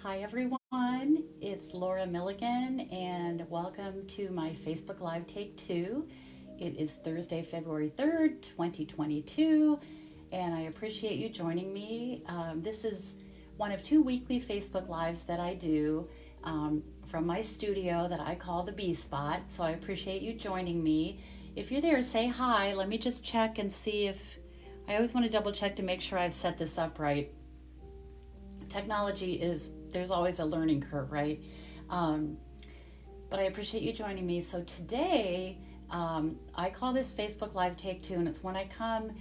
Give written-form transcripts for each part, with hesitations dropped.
Hi everyone, it's Laura Milligan and welcome to my Facebook Live Take 2. It is Thursday, February 3rd, 2022, and I appreciate you joining me. This is one of two weekly Facebook Lives that I do from my studio that I call the B Spot, so I appreciate you joining me. If you're there, say hi. Let me just check and see if, I always want to double check to make sure I've set this up right. Technology is, there's always a learning curve, right? But I appreciate you joining me. So today, I call this Facebook Live Take 2, and it's when I come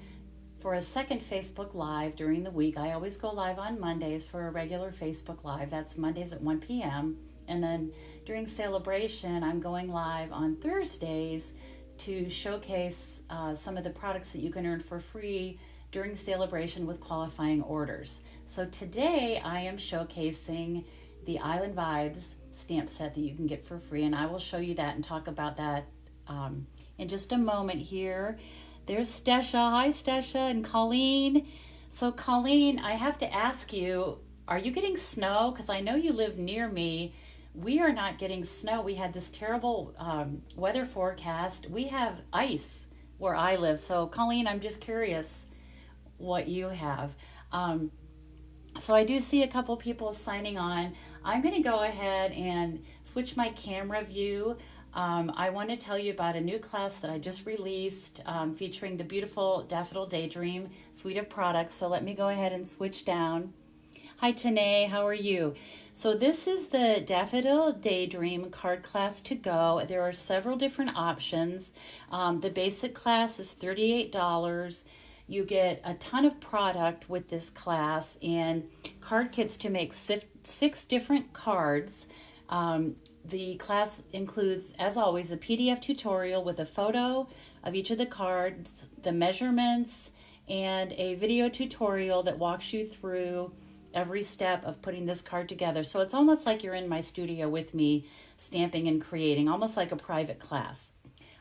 for a second Facebook Live during the week. I always go live on Mondays for a regular Facebook Live. That's Mondays at 1 p.m. And then during celebration, I'm going live on Thursdays to showcase some of the products that you can earn for free during celebration with qualifying orders. So today I am showcasing the Island Vibes stamp set that you can get for free, and I will show you that and talk about that in just a moment here. There's Stesha. Hi Stesha and Colleen. So Colleen, I have to ask you, are you getting snow? Because I know you live near me. We are not getting snow. We had this terrible weather forecast. We have ice where I live. So Colleen, I'm just curious what you have. So I do see a couple people signing on. I'm going to go ahead and switch my camera view. I want to tell you about a new class that I just released featuring the beautiful Daffodil Daydream suite of products. So let me go ahead and switch down. Hi Tanae, how are you? So this is the Daffodil Daydream card class to go. There are several different options. The basic class is $38. You get a ton of product with this class and card kits to make six different cards. The class includes, as always, a PDF tutorial with a photo of each of the cards, the measurements, and a video tutorial that walks you through every step of putting this card together. So it's almost like you're in my studio with me stamping and creating, almost like a private class.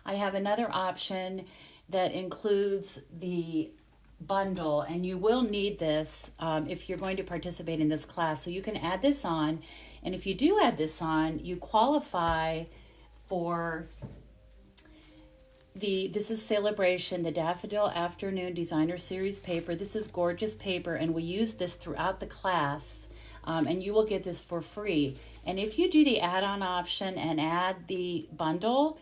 I have another option that includes the bundle, and you will need this if you're going to participate in this class. So you can add this on, and if you do add this on, you qualify for this is Celebration, the Daffodil Afternoon Designer Series paper. This is gorgeous paper, and we use this throughout the class, and you will get this for free. And if you do the add-on option and add the bundle,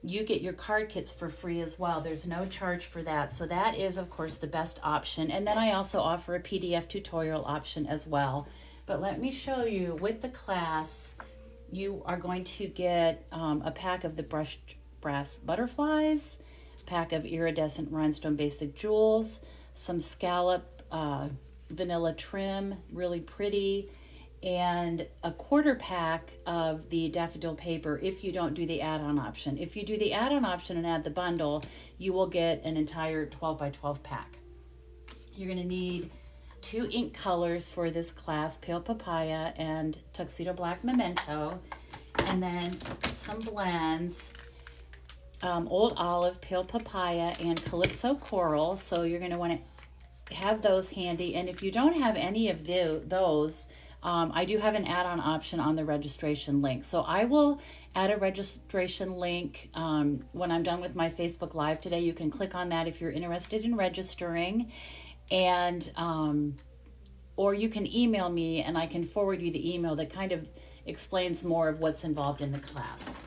you get your card kits for free as well. There's no charge for that. So that is, of course, the best option. And then I also offer a PDF tutorial option as well. But let me show you, with the class, you are going to get a pack of the brushed brass butterflies, a pack of iridescent rhinestone basic jewels, some scallop vanilla trim, really pretty, and a quarter pack of the daffodil paper if you don't do the add-on option. If you do the add-on option and add the bundle, you will get an entire 12 by 12 pack. You're going to need 2 ink colors for this class, Pale Papaya and Tuxedo Black Memento, and then some blends, Old Olive, Pale Papaya, and Calypso Coral. So you're going to want to have those handy. And if you don't have any of those, I do have an add-on option on the registration link. So I will add a registration link when I'm done with my Facebook Live today. You can click on that if you're interested in registering. And or you can email me and I can forward you the email that kind of explains more of what's involved in the class.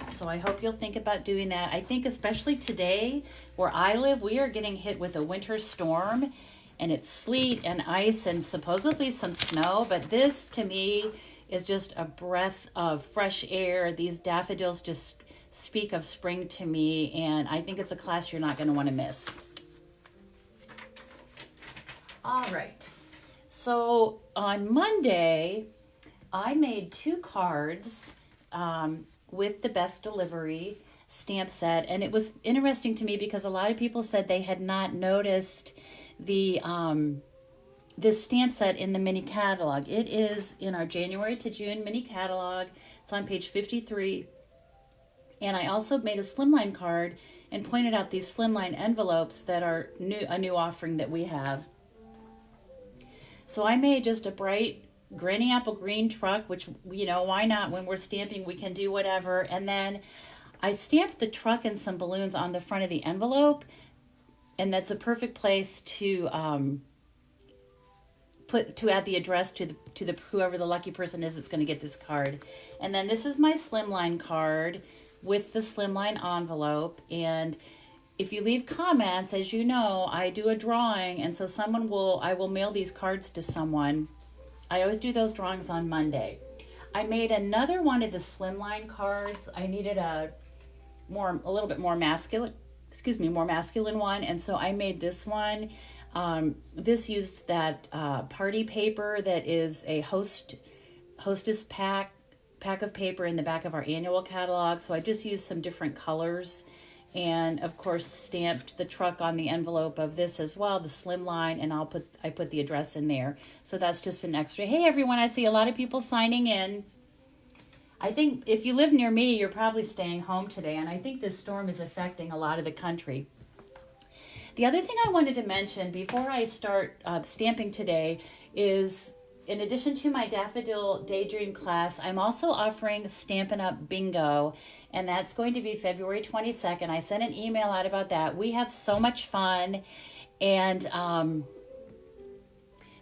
So I hope you'll think about doing that. I think especially today where I live, we are getting hit with a winter storm, and it's sleet and ice and supposedly some snow, but this to me is just a breath of fresh air. These daffodils just speak of spring to me, and I think it's a class you're not going to want to miss. All right, so on Monday, I made 2 cards with the Best Delivery stamp set, and it was interesting to me because a lot of people said they had not noticed the this stamp set in the mini catalog. It is in our January to June mini catalog. It's on page 53, and I also made a slimline card and pointed out these slimline envelopes that are a new offering that we have. So I made just a bright Granny Apple Green truck, which, you know, why not? When we're stamping, we can do whatever. And then I stamped the truck and some balloons on the front of the envelope, and that's a perfect place to add the address to the whoever the lucky person is that's going to get this card. And then this is my slimline card with the slimline envelope. And if you leave comments, as you know, I do a drawing, and so I will mail these cards to someone. I always do those drawings on Monday. I made another one of the slimline cards. I needed a little bit more masculine one, and so I made this one. This used that party paper that is a hostess pack of paper in the back of our annual catalog. So I just used some different colors, and of course stamped the truck on the envelope of this as well, the slimline, and I put the address in there. So that's just an extra. Hey everyone, I see a lot of people signing in. I think if you live near me, you're probably staying home today, and I think this storm is affecting a lot of the country. The other thing I wanted to mention before I start stamping today is, in addition to my Daffodil Daydream class, I'm also offering Stampin Up Bingo, and that's going to be February 22nd. I sent an email out about that. We have so much fun, and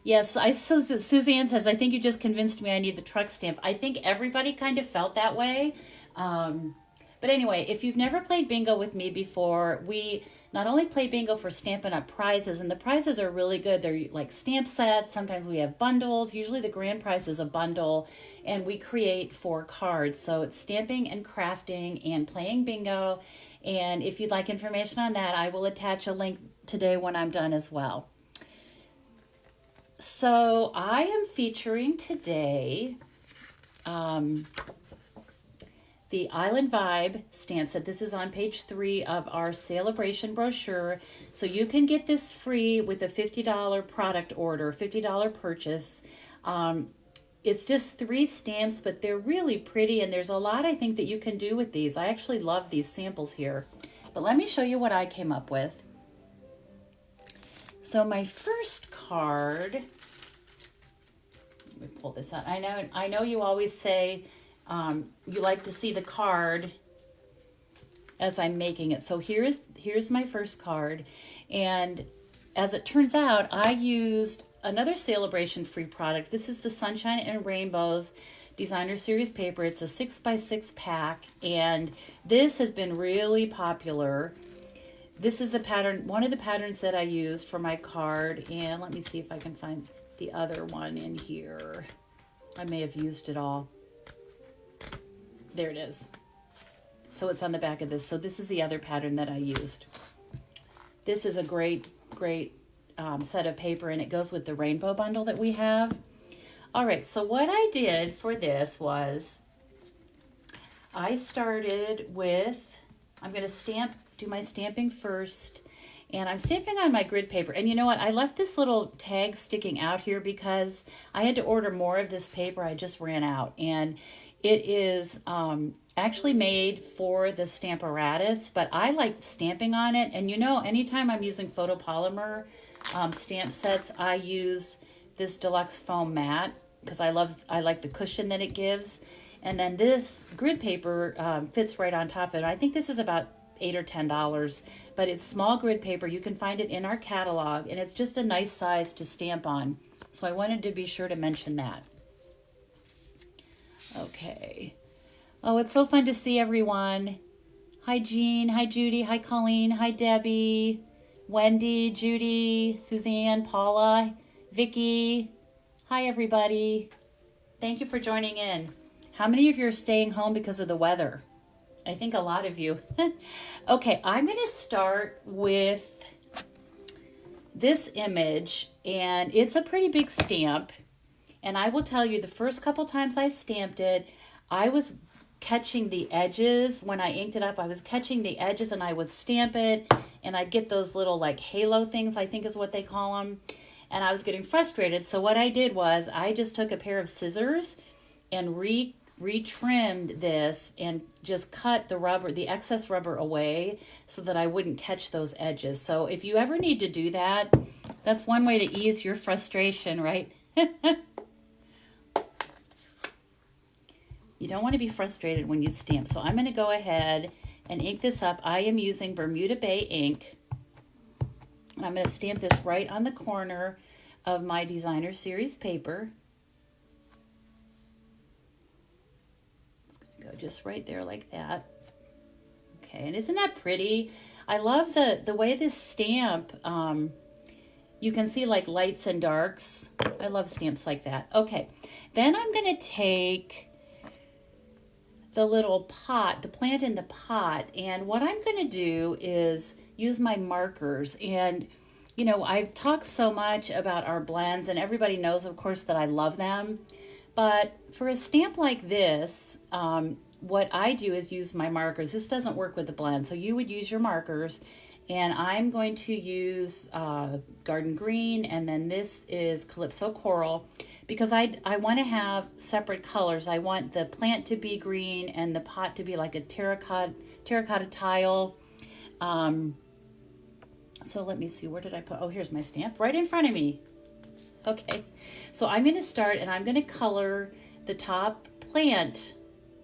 yes, Suzanne says, I think you just convinced me I need the truck stamp. I think everybody kind of felt that way. But anyway, if you've never played bingo with me before, we not only play bingo for Stampin' Up prizes, and the prizes are really good. They're like stamp sets. Sometimes we have bundles. Usually the grand prize is a bundle, and we create 4 cards. So it's stamping and crafting and playing bingo. And if you'd like information on that, I will attach a link today when I'm done as well. So I am featuring today the Island Vibe stamp set. This is on page 3 of our celebration brochure. So you can get this free with a $50 product order, $50 purchase. It's just 3 stamps, but they're really pretty, and there's a lot I think that you can do with these. I actually love these samples here. But let me show you what I came up with. So my first card, let me pull this out. I know you always say you like to see the card as I'm making it. So here's my first card, and as it turns out, I used another celebration free product. This is the Sunshine and Rainbows Designer Series paper. It's a 6x6 pack, and this has been really popular. This is the pattern, one of the patterns that I used for my card, and let me see if I can find the other one in here. I may have used it all. There it is. So it's on the back of this. So this is the other pattern that I used. This is a great set of paper, and it goes with the rainbow bundle that we have. All right, so what I did for this was I started with, I'm going to do my stamping first, and I'm stamping on my grid paper. And you know what? I left this little tag sticking out here because I had to order more of this paper. I just ran out, and it is actually made for the Stamparatus, but I like stamping on it. And you know, anytime I'm using photopolymer stamp sets, I use this deluxe foam mat because I like the cushion that it gives. And then this grid paper fits right on top of it. I think this is about $8 or $10, but it's small grid paper. You can find it in our catalog, and it's just a nice size to stamp on. So I wanted to be sure to mention that. Okay. Oh, it's so fun to see everyone. Hi, Jean. Hi, Judy. Hi, Colleen. Hi, Debbie. Wendy, Judy, Suzanne, Paula, Vicky. Hi, everybody. Thank you for joining in. How many of you are staying home because of the weather? I think a lot of you. Okay, I'm going to start with this image, and it's a pretty big stamp. And I will tell you, the first couple times I stamped it, I was catching the edges. When I inked it up, I was catching the edges, and I would stamp it, and I'd get those little like halo things, I think is what they call them. And I was getting frustrated. So what I did was I just took a pair of scissors and retrimmed this and just cut the excess rubber away so that I wouldn't catch those edges. So if you ever need to do that, that's one way to ease your frustration, right? You don't want to be frustrated when you stamp. So I'm going to go ahead and ink this up. I am using Bermuda Bay ink. And I'm going to stamp this right on the corner of my Designer Series paper. It's going to go just right there like that. Okay, and isn't that pretty? I love the way this stamp, you can see like lights and darks. I love stamps like that. Okay, then I'm going to take the little pot, the plant in the pot, and what I'm going to do is use my markers. And you know, I've talked so much about our blends, and everybody knows, of course, that I love them. But for a stamp like this, what I do is use my markers. This doesn't work with the blend, so you would use your markers. And I'm going to use Garden Green, and then this is Calypso Coral, because I want to have separate colors. I want the plant to be green and the pot to be like a terracotta tile. So let me see, where did I put, oh, here's my stamp right in front of me. Okay, so I'm going to start, and I'm going to color the top plant,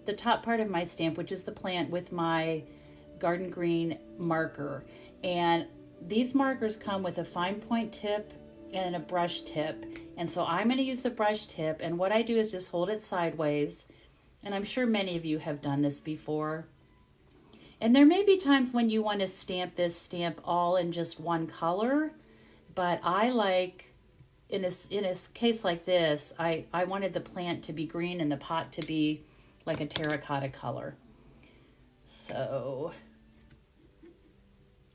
the top part of my stamp, which is the plant, with my Garden Green marker. And these markers come with a fine point tip and a brush tip. And so I'm going to use the brush tip, and what I do is just hold it sideways. And I'm sure many of you have done this before. And there may be times when you want to stamp this stamp all in just one color, but I like, in a case like this, I wanted the plant to be green and the pot to be like a terracotta color. So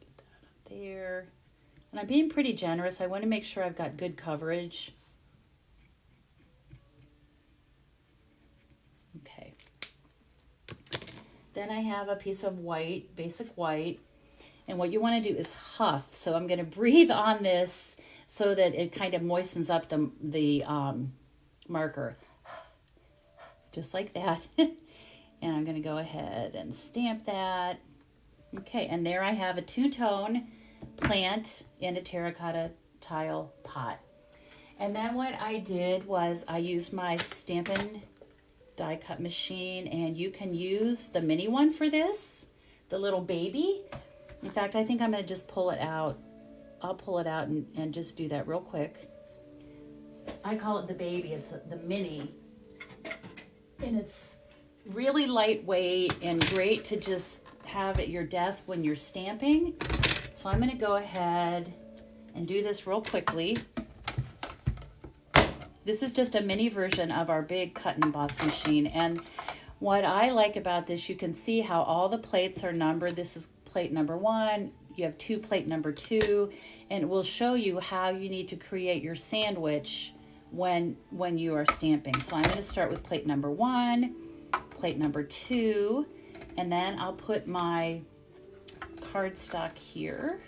get that up there. And I'm being pretty generous. I want to make sure I've got good coverage. Okay. Then I have a piece of white, basic white. And what you want to do is huff. So I'm going to breathe on this so that it kind of moistens up the marker. Just like that. And I'm going to go ahead and stamp that. Okay, and there I have a two-tone plant in a terracotta tile pot. And then what I did was I used my Stampin' die cut machine, and you can use the mini one for this, the little baby. In fact, I think I'm going to just pull it out. I'll pull it out and just do that real quick. I call it the baby. It's the mini. And it's really lightweight and great to just have at your desk when you're stamping. So I'm going to go ahead and do this real quickly. This is just a mini version of our big cut and emboss machine. And what I like about this, you can see how all the plates are numbered. This is plate number 1. You have plate number 2, and it will show you how you need to create your sandwich when you are stamping. So I'm going to start with plate number 1, plate number 2, and then I'll put my cardstock here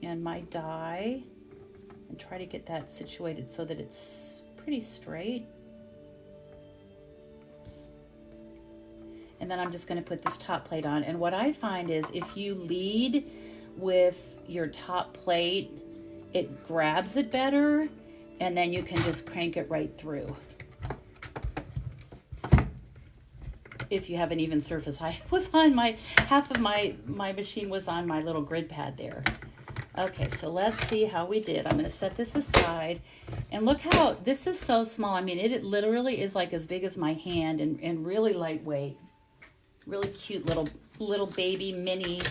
and my die and try to get that situated so that it's pretty straight. And then I'm just going to put this top plate on. And what I find is if you lead with your top plate, it grabs it better, and then you can just crank it right through. If you have an even surface. I was on half of my machine was on my little grid pad there. Okay, so let's see how we did. I'm going to set this aside, and look how this is so small. I mean, it literally is like as big as my hand, and really lightweight. Really cute little baby mini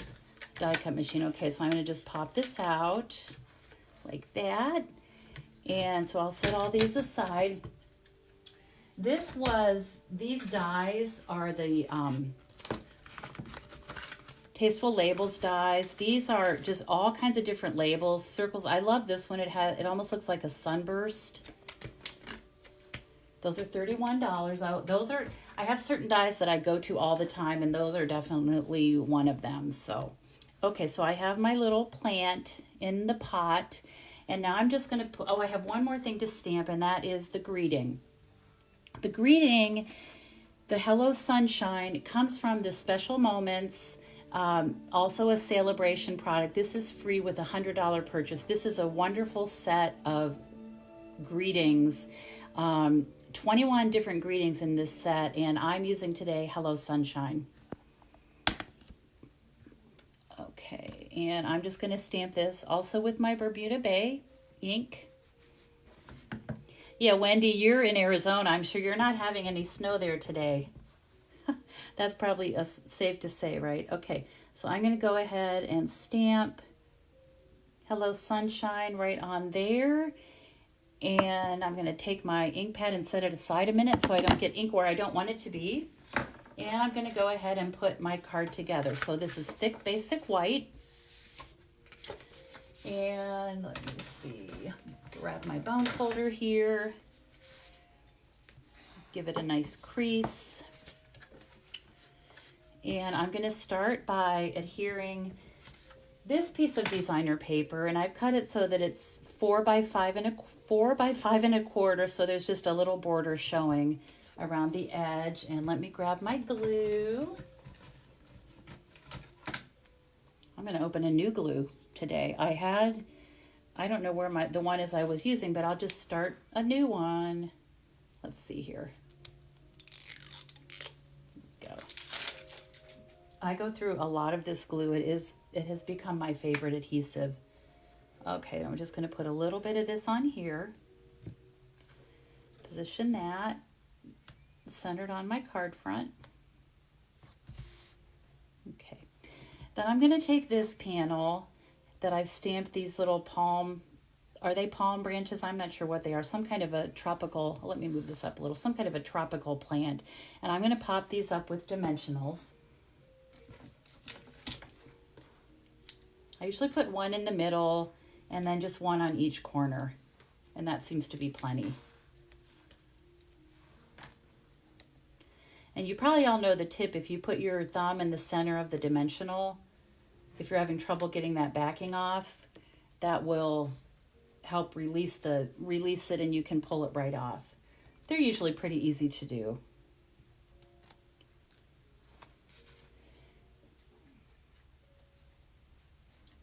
die cut machine. Okay, so I'm going to just pop this out like that. And so I'll set all these aside. These dies are the Tasteful Labels dies. These are just all kinds of different labels, circles. I love this one. It almost looks like a sunburst. Those are $31. I have certain dies that I go to all the time, and those are definitely one of them. So, okay, so I have my little plant in the pot, and now I'm just going to put, I have one more thing to stamp, and that is the greeting. The greeting, the Hello Sunshine, it comes from the Special Moments, also a Celebration product. This is free with a $100 purchase. This is a wonderful set of greetings. 21 different greetings in this set, and I'm using today Hello Sunshine. Okay, and I'm just going to stamp this also with my Bermuda Bay ink. Yeah, Wendy, you're in Arizona. I'm sure you're not having any snow there today. That's probably safe to say, right? Okay, so I'm going to go ahead and stamp Hello Sunshine right on there. And I'm going to take my ink pad and set it aside a minute so I don't get ink where I don't want it to be. And I'm going to go ahead and put my card together. So this is thick basic white. And let me see, grab my bone folder here. Give it a nice crease. And I'm going to start by adhering this piece of designer paper, and I've cut it so that it's 4 by 5 and a quarter, so there's just a little border showing around the edge. And let me grab my glue. I'm going to open a new glue today. I don't know where the one is I was using, but I'll just start a new one. Let's see here. Go. I go through a lot of this glue. It has become my favorite adhesive. Okay, I'm just going to put a little bit of this on here. Position that centered on my card front. Okay. Then I'm going to take this panel that I've stamped these little palm, are they palm branches? I'm not sure what they are. Some kind of a tropical, let me move this up a little, some kind of a tropical plant. And I'm going to pop these up with dimensionals. I usually put one in the middle and then just one on each corner. And that seems to be plenty. And you probably all know the tip. If you put your thumb in the center of the dimensional, if you're having trouble getting that backing off, that will help release it and you can pull it right off. They're usually pretty easy to do.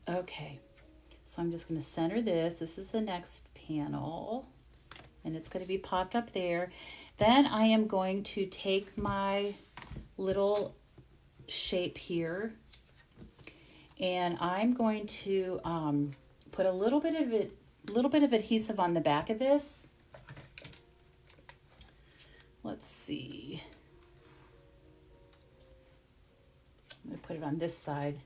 Okay, so I'm just going to center this. This is the next panel, and it's going to be popped up there. Then I am going to take my little shape here, and I'm going to put a little bit of adhesive on the back of this. Let's see. I'm going to put it on this side,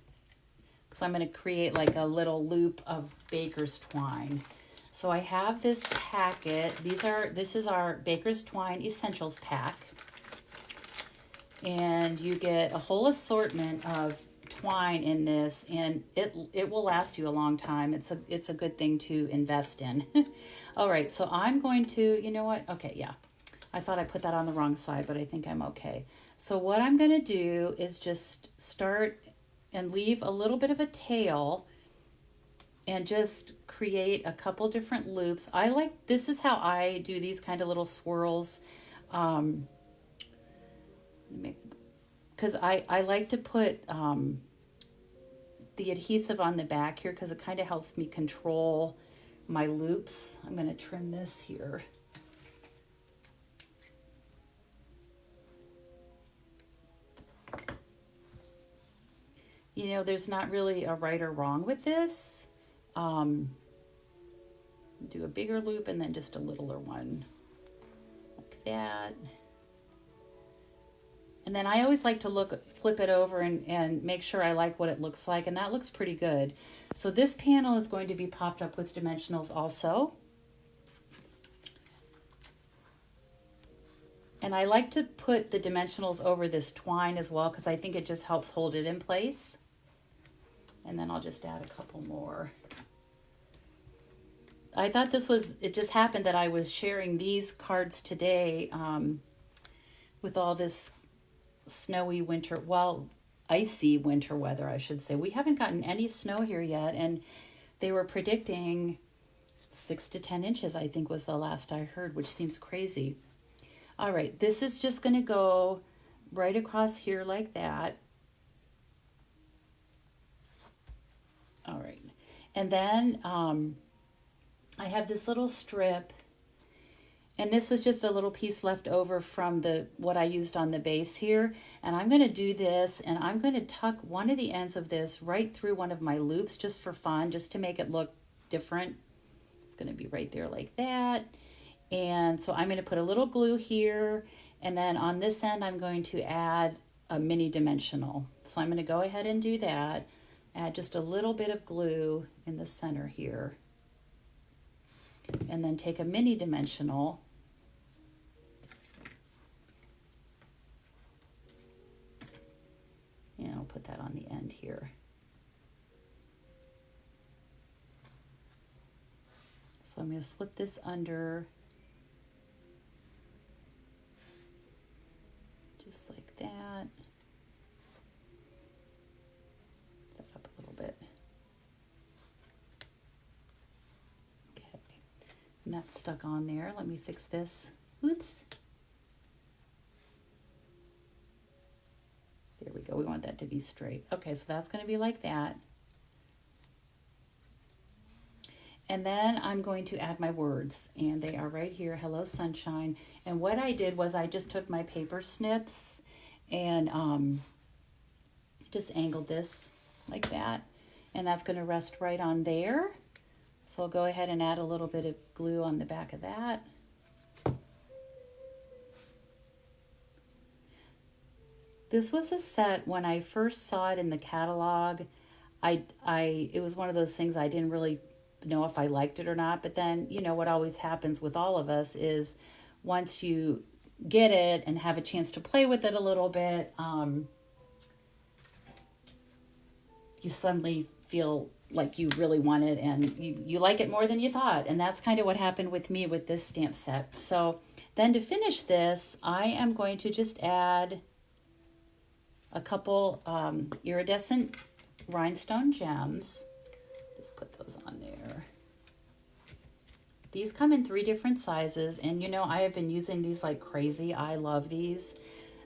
because I'm going to create like a little loop of baker's twine. So I have this packet. This is our Baker's Twine Essentials pack. And you get a whole assortment of twine in this, and it will last you a long time. It's a good thing to invest in. All right, so I'm going to, you know what? Okay, yeah. I thought I put that on the wrong side, but I think I'm okay. So what I'm going to do is just start and leave a little bit of a tail and just create a couple different loops. This is how I do these kind of little swirls. Because I like to put the adhesive on the back here because it kind of helps me control my loops. I'm going to trim this here. You know, there's not really a right or wrong with this. Do a bigger loop and then just a littler one like that. And then I always like to flip it over and make sure I like what it looks like, and that looks pretty good. So this panel is going to be popped up with dimensionals also. And I like to put the dimensionals over this twine as well because I think it just helps hold it in place. And then I'll just add a couple more. I thought it just happened that I was sharing these cards today with all this snowy winter, icy winter weather, I should say. We haven't gotten any snow here yet, and they were predicting 6 to 10 inches, I think was the last I heard, which seems crazy. All right, this is just going to go right across here like that. All right, and then I have this little strip, And this was just a little piece left over from what I used on the base here. And I'm going to do this, and I'm going to tuck one of the ends of this right through one of my loops just for fun, just to make it look different. It's going to be right there like that. And so I'm going to put a little glue here, and then on this end I'm going to add a mini dimensional. So I'm going to go ahead and do that. Add just a little bit of glue in the center here. And then take a mini dimensional and I'll put that on the end here. So I'm going to slip this under just like that. That up a little bit. Okay. And that's stuck on there. Let me fix this. Oops. There we go. We want that to be straight. Okay, so that's going to be like that. And then I'm going to add my words, and they are right here. Hello, sunshine. And what I did was I just took my paper snips and just angled this like that. And that's going to rest right on there. So I'll go ahead and add a little bit of glue on the back of that. This was a set when I first saw it in the catalog. It was one of those things I didn't really know if I liked it or not, but then, you know, what always happens with all of us is once you get it and have a chance to play with it a little bit, you suddenly feel like you really want it and you like it more than you thought. And that's kind of what happened with me with this stamp set. So then to finish this, I am going to just add a couple iridescent rhinestone gems. Just put those on there. These come in 3 different sizes, and you know, I have been using these like crazy. I love these.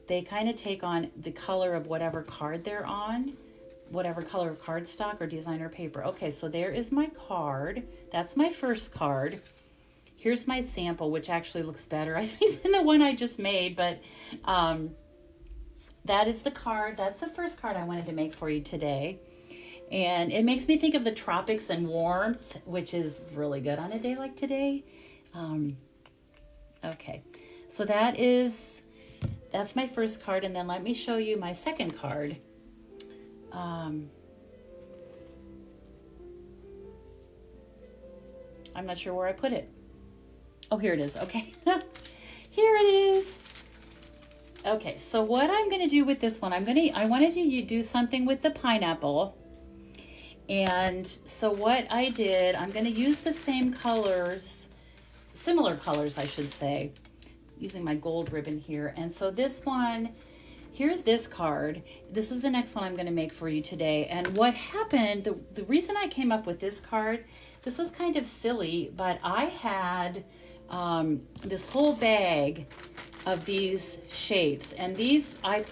They kind of take on the color of whatever card they're on, whatever color of cardstock or designer paper. Okay, so there is my card. That's my first card. Here's my sample, which actually looks better, I think, than the one I just made, but that is the card. That's the first card I wanted to make for you today. And it makes me think of the tropics and warmth, which is really good on a day like today. Okay, so that's my first card. And then let me show you my second card. I'm not sure where I put it. Oh, here it is. Okay, here it is. Okay, so what I'm going to do with this one, I wanted to do something with the pineapple. And so what I did, I'm going to use the same colors, similar colors, I should say, using my gold ribbon here. And so this one, here's this card. This is the next one I'm going to make for you today. And what happened, the reason I came up with this card, this was kind of silly, but I had this whole bag of these shapes, and these I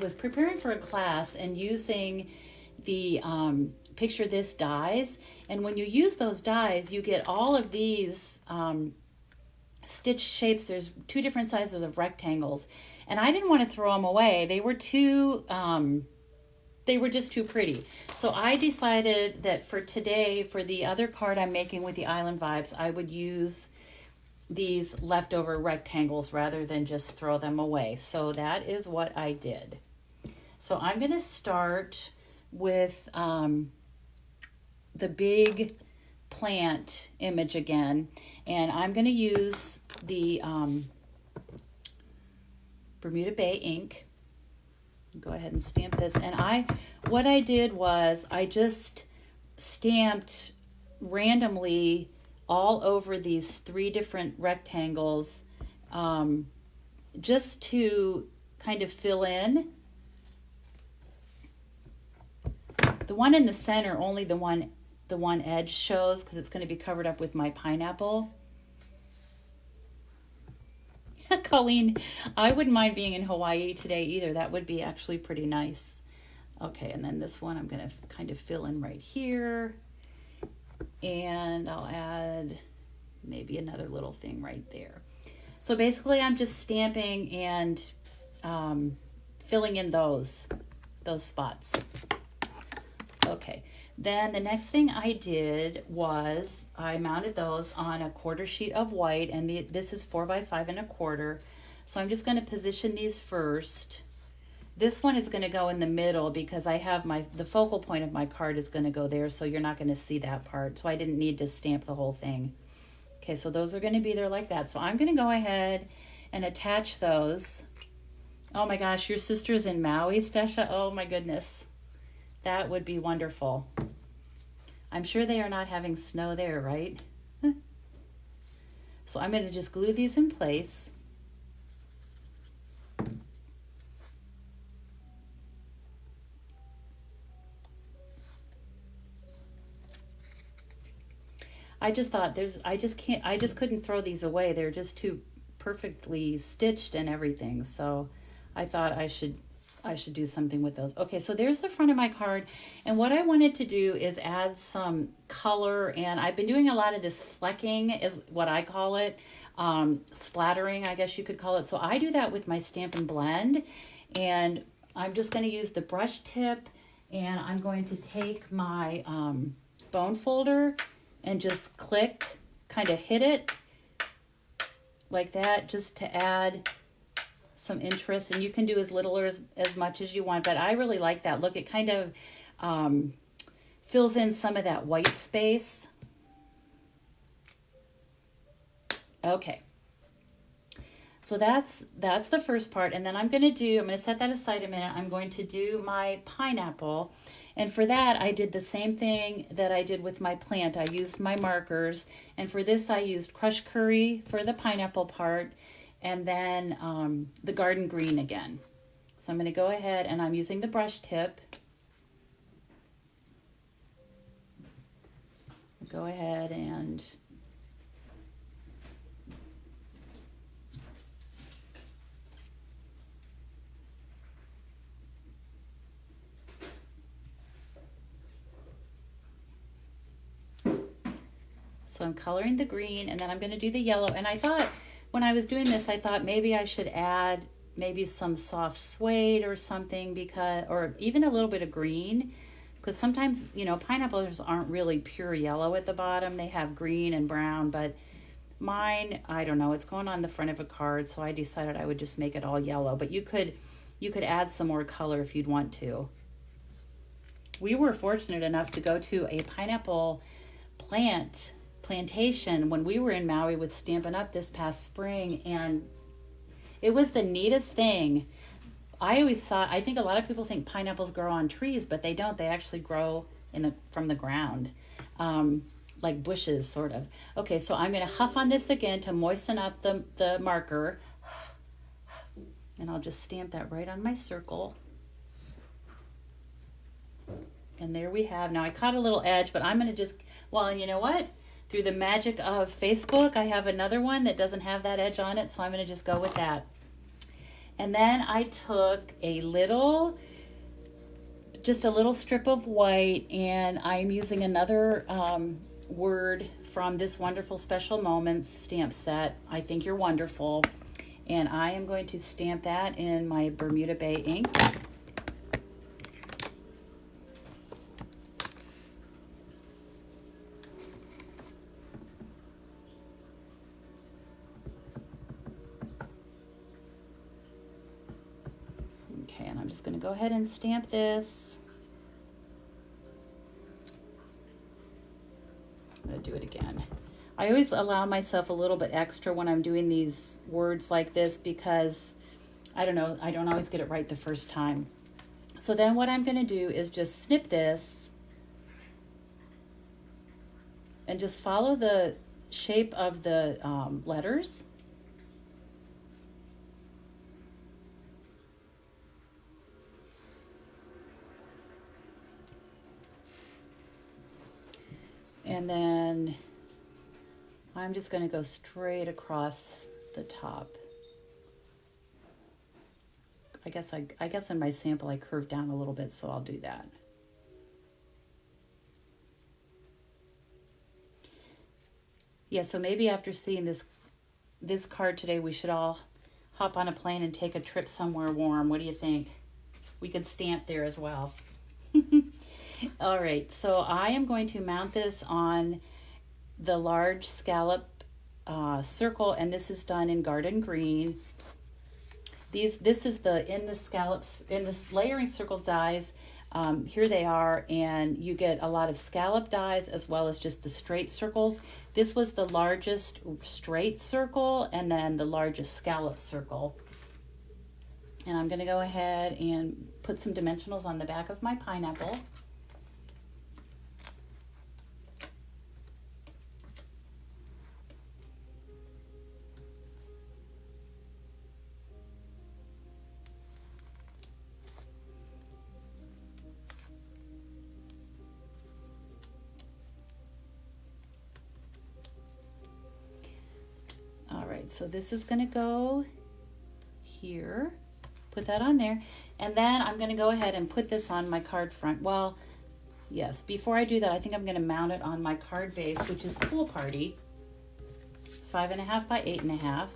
was preparing for a class and using the picture this dies, and when you use those dies you get all of these stitched shapes. There's 2 different sizes of rectangles, and I didn't want to throw them away. They were just too pretty. So I decided that for today, for the other card I'm making with the Island Vibes, I would use these leftover rectangles rather than just throw them away. So that is what I did. So I'm going to start with the big plant image again, and I'm going to use the Bermuda Bay ink. Go ahead and stamp this. And what I did was I just stamped randomly all over these 3 different rectangles, just to kind of fill in. The one in the center, only the one edge shows because it's going to be covered up with my pineapple. Colleen, I wouldn't mind being in Hawaii today either. That would be actually pretty nice. Okay, and then this one I'm going to kind of fill in right here. And I'll add maybe another little thing right there. So basically I'm just stamping and filling in those spots. Okay, then the next thing I did was I mounted those on a 1/4 sheet of white, and this is 4 by 5 1/4. So I'm just going to position these first. This one is going to go in the middle because I have the focal point of my card is going to go there, so you're not going to see that part. So I didn't need to stamp the whole thing. Okay, so those are going to be there like that. So I'm going to go ahead and attach those. Oh my gosh, your sister's in Maui, Stesha? Oh my goodness. That would be wonderful. I'm sure they are not having snow there, right? So I'm going to just glue these in place. I just thought I just couldn't throw these away. They're just too perfectly stitched and everything. So I thought I should do something with those. Okay, so there's the front of my card. And what I wanted to do is add some color. And I've been doing a lot of this flecking is what I call it. Splattering, I guess you could call it. So I do that with my Stampin' Blend. And I'm just going to use the brush tip. And I'm going to take my bone folder and just click, kind of hit it like that, just to add some interest. And you can do as little or as much as you want, but I really like that look. It kind of fills in some of that white space. Okay, so that's the first part. And then I'm going to set that aside a minute. I'm going to do my pineapple. And for that, I did the same thing that I did with my plant. I used my markers. And for this, I used crushed curry for the pineapple part. And then the garden green again. So I'm going to go ahead and I'm using the brush tip. Go ahead and so I'm coloring the green, and then I'm going to do the yellow. And I thought, when I was doing this, I thought maybe I should add maybe some soft suede or something, or even a little bit of green, because sometimes, pineapples aren't really pure yellow at the bottom. They have green and brown, but mine, I don't know, it's going on the front of a card, so I decided I would just make it all yellow. But you could add some more color if you'd want to. We were fortunate enough to go to a pineapple plantation when we were in Maui with Stampin' Up this past spring, and it was the neatest thing. I think a lot of people think pineapples grow on trees, but they don't. They actually grow from the ground, like bushes, sort of. Okay, so I'm going to huff on this again to moisten up the marker, and I'll just stamp that right on my circle. And there we have. Now I caught a little edge, but I'm going to just, and you know what? Through the magic of Facebook, I have another one that doesn't have that edge on it, so I'm going to just go with that. And then I took just a little strip of white, and I'm using another word from this Wonderful Special Moments stamp set. I think you're wonderful. And I am going to stamp that in my Bermuda Bay ink. And I'm just going to go ahead and stamp this. I'm going to do it again. I always allow myself a little bit extra when I'm doing these words like this because, I don't know, I don't always get it right the first time. So then what I'm going to do is just snip this and just follow the shape of the letters. And then I'm just going to go straight across the top. I guess in my sample I curved down a little bit, so I'll do that. Yeah, so maybe after seeing this this card today, we should all hop on a plane and take a trip somewhere warm. What do you think? We could stamp there as well. All right, so I am going to mount this on the large scallop circle, and this is done in garden green. This is in the scallops, in this layering circle dies. Here they are, and you get a lot of scallop dies as well as just the straight circles. This was the largest straight circle and then the largest scallop circle. And I'm going to go ahead and put some dimensionals on the back of my pineapple. So this is going to go here, put that on there, and then I'm going to go ahead and put this on my card front. Well, yes, before I do that, I think I'm going to mount it on my card base, which is Pool Party, 5.5 by 8.5.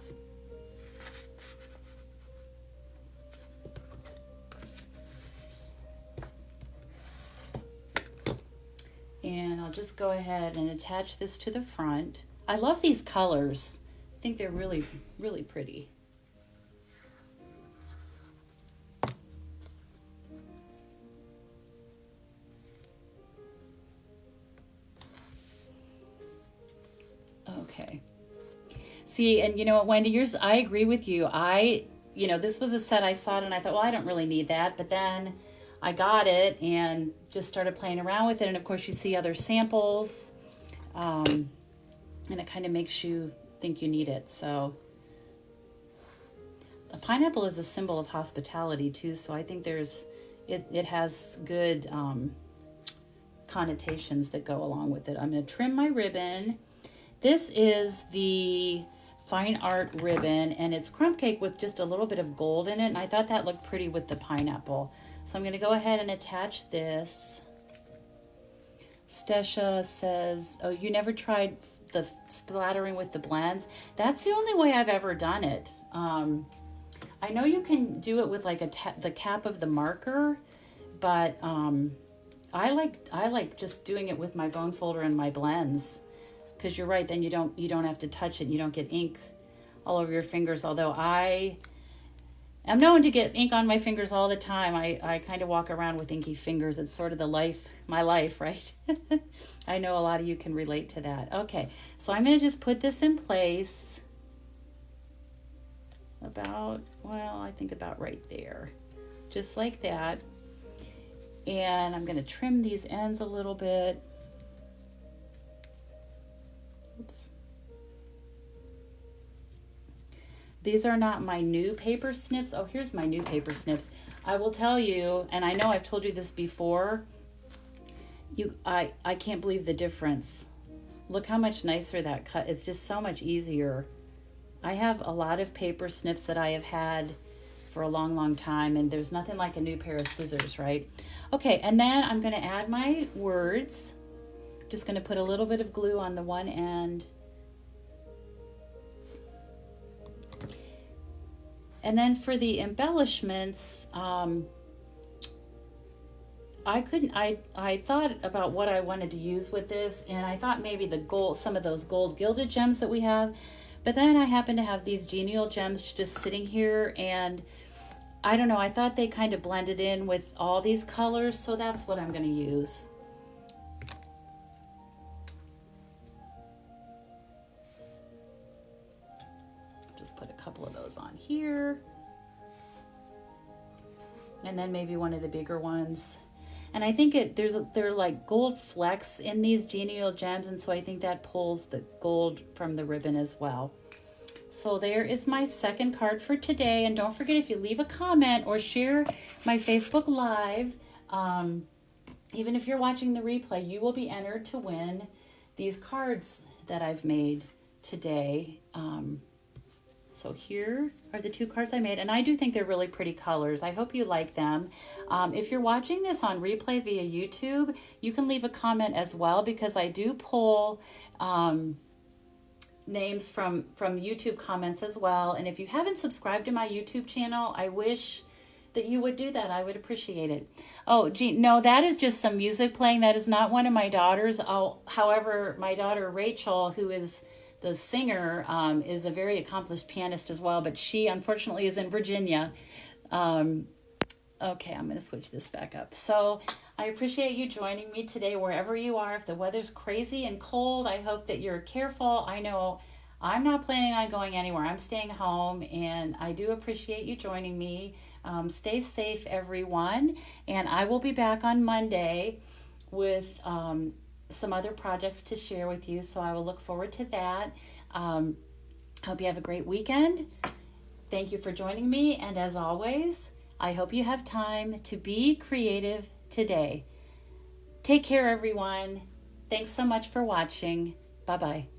And I'll just go ahead and attach this to the front. I love these colors. I think they're really, really pretty. Okay. See, and you know what, Wendy, I agree with you. This was a set I saw it and I thought, well, I don't really need that. But then I got it and just started playing around with it. And of course you see other samples, and it kind of makes you think you need it. So a pineapple is a symbol of hospitality too, so I think it has good connotations that go along with it. I'm going to trim my ribbon. This is the Fine Art ribbon, and it's crumb cake with just a little bit of gold in it, and I thought that looked pretty with the pineapple. So I'm going to go ahead and attach this. Stesha says, oh, you never tried the splattering with the blends? That's the only way I've ever done it. I know you can do it with like the cap of the marker, but I like just doing it with my bone folder and my blends, because you're right, then you don't have to touch it. You don't get ink all over your fingers, although I am known to get ink on my fingers all the time. I kind of walk around with inky fingers. It's sort of my life, right? I know a lot of you can relate to that. Okay, so I'm going to just put this in place I think about right there. Just like that. And I'm going to trim these ends a little bit. Oops. These are not my new paper snips. Oh, here's my new paper snips. I will tell you, and I know I've told you this before, I can't believe the difference. Look how much nicer that cut. It's just so much easier. I have a lot of paper snips that I have had for a long, long time, and there's nothing like a new pair of scissors, right? Okay, and then I'm going to add my words. Just going to put a little bit of glue on the one end. And then for the embellishments, I thought about what I wanted to use with this, and I thought maybe some of those gold gilded gems that we have, but then I happen to have these genial gems just sitting here, and I don't know, I thought they kind of blended in with all these colors, so that's what I'm going to use. Just put a couple of those on here, and then maybe one of the bigger ones. And I think they're like gold flecks in these genial gems, and so I think that pulls the gold from the ribbon as well. So there is my second card for today. And don't forget, if you leave a comment or share my Facebook Live, even if you're watching the replay, you will be entered to win these cards that I've made today. So here are the two cards I made, and I do think they're really pretty colors. I hope you like them. If you're watching this on replay via YouTube, you can leave a comment as well, because I do pull names from YouTube comments as well. And if you haven't subscribed to my YouTube channel, I wish that you would do that. I would appreciate it. Oh, gee, no, that is just some music playing. That is not one of my daughters. However, my daughter Rachel, who is the singer, is a very accomplished pianist as well, but she unfortunately is in Virginia. Okay, I'm going to switch this back up. So I appreciate you joining me today wherever you are. If the weather's crazy and cold, I hope that you're careful. I know I'm not planning on going anywhere. I'm staying home, and I do appreciate you joining me. Stay safe, everyone, and I will be back on Monday with some other projects to share with you, so I will look forward to that. Hope you have a great weekend. Thank you for joining me, and as always, I hope you have time to be creative today. Take care, everyone. Thanks so much for watching. Bye-bye.